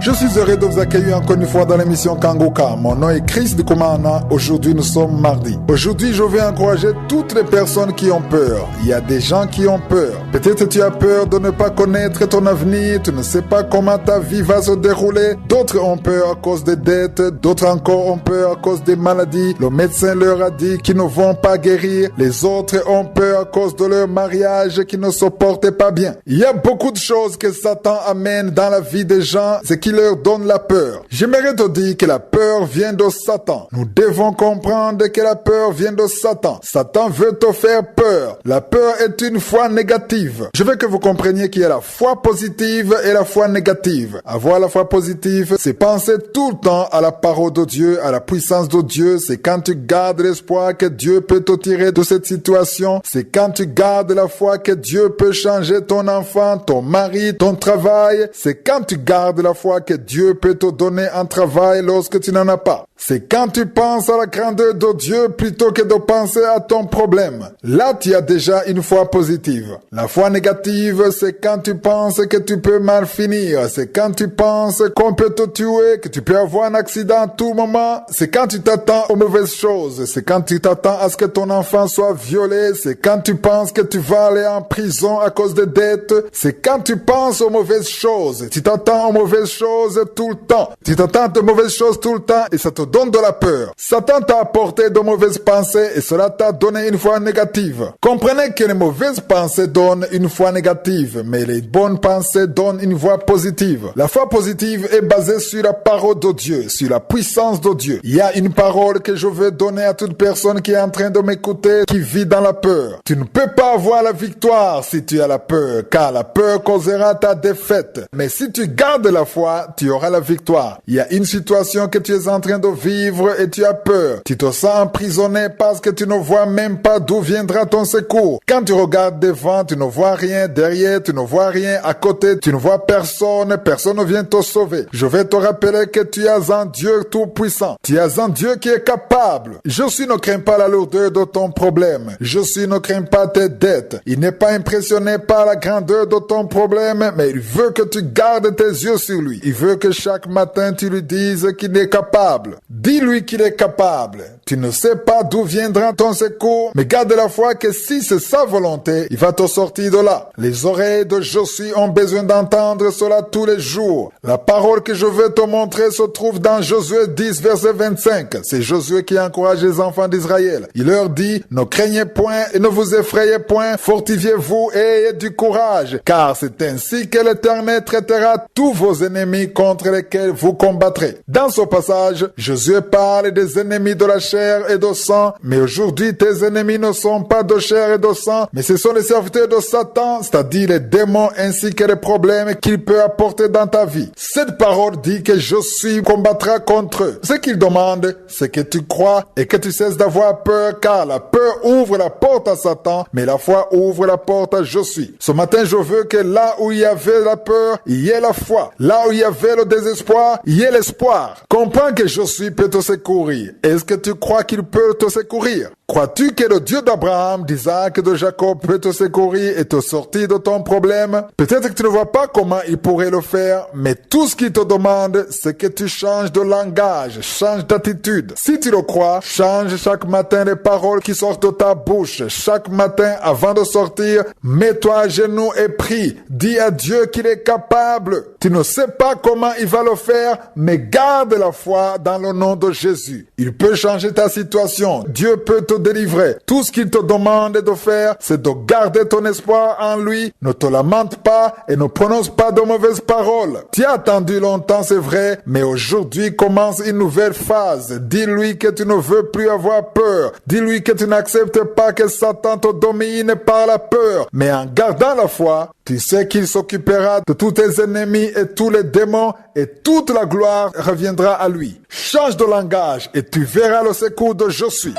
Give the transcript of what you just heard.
Je suis heureux de vous accueillir encore une fois dans l'émission Kangoka. Mon nom est Chris de Komana. Aujourd'hui, nous sommes mardi. Aujourd'hui, je vais encourager toutes les personnes qui ont peur. Il y a des gens qui ont peur. Peut-être tu as peur de ne pas connaître ton avenir. Tu ne sais pas comment ta vie va se dérouler. D'autres ont peur à cause des dettes. D'autres encore ont peur à cause des maladies. Le médecin leur a dit qu'ils ne vont pas guérir. Les autres ont peur à cause de leur mariage qui ne se portait pas bien. Il y a beaucoup de choses que Satan amène dans la vie des gens. C'est qui leur donne la peur. J'aimerais te dire que la peur vient de Satan. Nous devons comprendre que la peur vient de Satan. Satan veut te faire peur. La peur est une foi négative. Je veux que vous compreniez qu'il y a la foi positive et la foi négative. Avoir la foi positive, c'est penser tout le temps à la parole de Dieu, à la puissance de Dieu. C'est quand tu gardes l'espoir que Dieu peut te tirer de cette situation. C'est quand tu gardes la foi que Dieu peut changer ton enfant, ton mari, ton travail. C'est quand tu gardes la foi que Dieu peut te donner un travail lorsque tu n'en as pas. C'est quand tu penses à la grandeur de Dieu plutôt que de penser à ton problème. Là, tu as déjà une foi positive. La foi négative, c'est quand tu penses que tu peux mal finir. C'est quand tu penses qu'on peut te tuer, que tu peux avoir un accident à tout moment. C'est quand tu t'attends aux mauvaises choses. C'est quand tu t'attends à ce que ton enfant soit violé. C'est quand tu penses que tu vas aller en prison à cause des dettes. C'est quand tu penses aux mauvaises choses. Tu t'attends aux mauvaises choses tout le temps. Tu t'attends de mauvaises choses tout le temps et ça te donne de la peur. Satan t'a apporté de mauvaises pensées et cela t'a donné une foi négative. Comprenez que les mauvaises pensées donnent une foi négative, mais les bonnes pensées donnent une foi positive. La foi positive est basée sur la parole de Dieu, sur la puissance de Dieu. Il y a une parole que je veux donner à toute personne qui est en train de m'écouter, qui vit dans la peur. Tu ne peux pas avoir la victoire si tu as la peur, car la peur causera ta défaite. Mais si tu gardes la foi, tu auras la victoire. Il y a une situation que tu es en train de vivre et tu as peur. Tu te sens emprisonné parce que tu ne vois même pas d'où viendra ton secours. Quand tu regardes devant, tu ne vois rien. Derrière, tu ne vois rien. À côté, tu ne vois personne. Personne ne vient te sauver. Je vais te rappeler que tu as un Dieu tout-puissant. Tu as un Dieu qui est capable. Jésus ne craint pas la lourdeur de ton problème. Jésus ne craint pas tes dettes. Il n'est pas impressionné par la grandeur de ton problème, mais il veut que tu gardes tes yeux sur lui. Il veut que chaque matin tu lui dises qu'il est capable. Dis-lui qu'il est capable. Tu ne sais pas d'où viendra ton secours, mais garde la foi que si c'est sa volonté, il va te sortir de là. Les oreilles de Josué ont besoin d'entendre cela tous les jours. La parole que je veux te montrer se trouve dans Josué 10, verset 25. C'est Josué qui encourage les enfants d'Israël. Il leur dit, ne craignez point et ne vous effrayez point, fortifiez-vous et ayez du courage, car c'est ainsi que l'Éternel traitera tous vos ennemis contre lesquels vous combattrez. Dans ce passage, Josué parle des ennemis de la chair et de sang, mais aujourd'hui tes ennemis ne sont pas de chair et de sang, mais ce sont les serviteurs de Satan, c'est-à-dire les démons ainsi que les problèmes qu'il peut apporter dans ta vie. Cette parole dit que Josué combattra contre eux. Ce qu'il demande, c'est que tu crois et que tu cesses d'avoir peur, car la peur ouvre la porte à Satan, mais la foi ouvre la porte à Josué. Ce matin, je veux que là où il y avait la peur, il y ait la foi. Là où il y avait le désespoir, il y ait l'espoir. Comprends que Josué peut te secourir. Est-ce que tu crois qu'il peut te secourir? Crois-tu que le Dieu d'Abraham, d'Isaac et de Jacob peut te secourir et te sortir de ton problème? Peut-être que tu ne vois pas comment il pourrait le faire, mais tout ce qu'il te demande, c'est que tu changes de langage, change d'attitude. Si tu le crois, change chaque matin les paroles qui sortent de ta bouche. Chaque matin, avant de sortir, mets-toi à genoux et prie. Dis à Dieu qu'il est capable. Tu ne sais pas comment il va le faire, mais garde la foi dans le nom de Jésus. Il peut changer ta situation. Dieu peut te délivrer. Tout ce qu'il te demande de faire, c'est de garder ton espoir en lui. Ne te lamente pas et ne prononce pas de mauvaises paroles. Tu as attendu longtemps, c'est vrai, mais aujourd'hui commence une nouvelle phase. Dis-lui que tu ne veux plus avoir peur. Dis-lui que tu n'acceptes pas que Satan te domine par la peur. Mais en gardant la foi, tu sais qu'il s'occupera de tous tes ennemis et tous les démons et toute la gloire reviendra à lui. Change de langage et tu verras le secours de Josué.